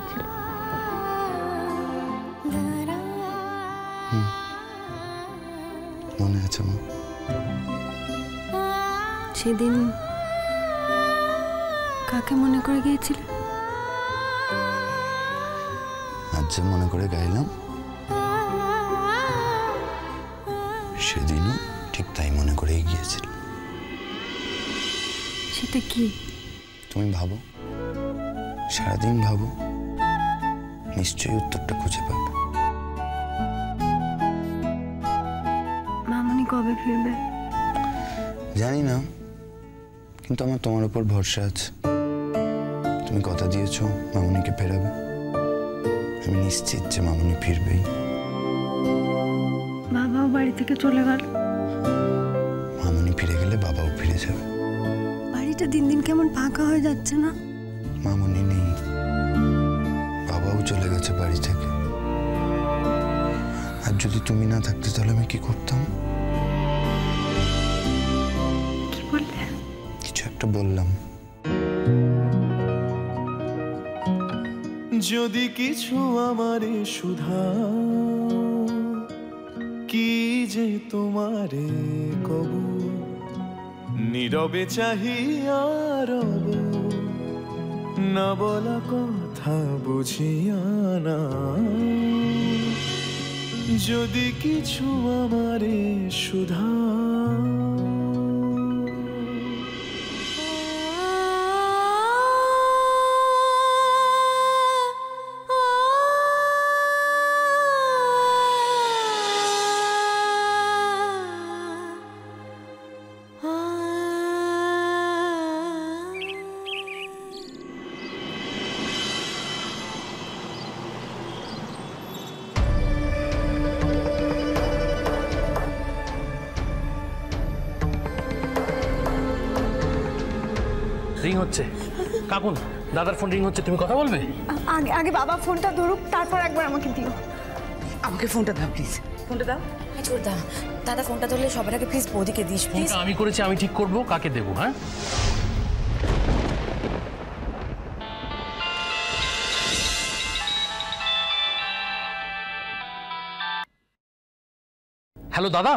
গিয়েছিল। মনে আছে মা? সেদিন কাকে মনে করে গিয়েছিলে? আজ যে মনে করে গাইলাম, সেদিনও ঠিক তাই মনে করেই গিয়েছিল। সেটা কি? তুমি ভাবো, সারাদিন ভাবো, নিশ্চয়ই উত্তরটা খুঁজে পাবে। মামনি কবে ফিরবে? জানি না, কিন্তু আমার তোমার উপর ভরসা আছে। তুমি কথা দিয়েছো মামনিকে ফেরাবে। আমি নিশ্চিত যে মামনি ফিরবেই। বাবাও বাড়ি থেকে চলে গেল। মামনি ফিরে গেলে বাবাও ফিরে যাবে। বাড়িটা দিন দিন কেমন ফাঁকা হয়ে যাচ্ছে না? মামনি নেই, বাবাও চলে গেছে বাড়ি থেকে। আর যদি তুমি না থাকতে তাহলে আমি কি করতাম? কি বললে? কিছু একটা বললাম। যদি কিছু আমারে সুধা, কি যে তোমারে কবু, নীরবে চাহিয়া রব, না বলা কথা বুঝিয়া না। যদি কিছু আমারে সুধা, রিং হচ্ছে। কাকুন, দাদার ফোন রিং হচ্ছে, তুমি কথা বলবে? আগে আগে বাবা ফোনটা ধরুক, তারপর একবার আমাকে দিও। আমাকে ফোনটা দাও প্লিজ। ফোনটা দাও। দা দাদা ফোনটা ধরলে সবার আগে প্লিজ বৌদিকে দিস প্লিজ। আমি করেছি, আমি ঠিক করবো কাকে দেবো। হ্যাঁ, হ্যালো দাদা।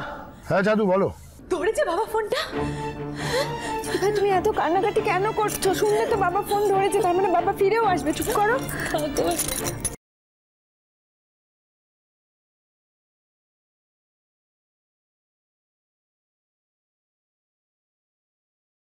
হ্যাঁ জাদু বলো। ধরেছে বাবা ফোনটা? এবার তুমি এত কান্নাকাটি কেন করছো? শুনলে তো বাবা ফোন ধরেছে, তার মানে বাবা ফিরেও আসবে। চুপ করো।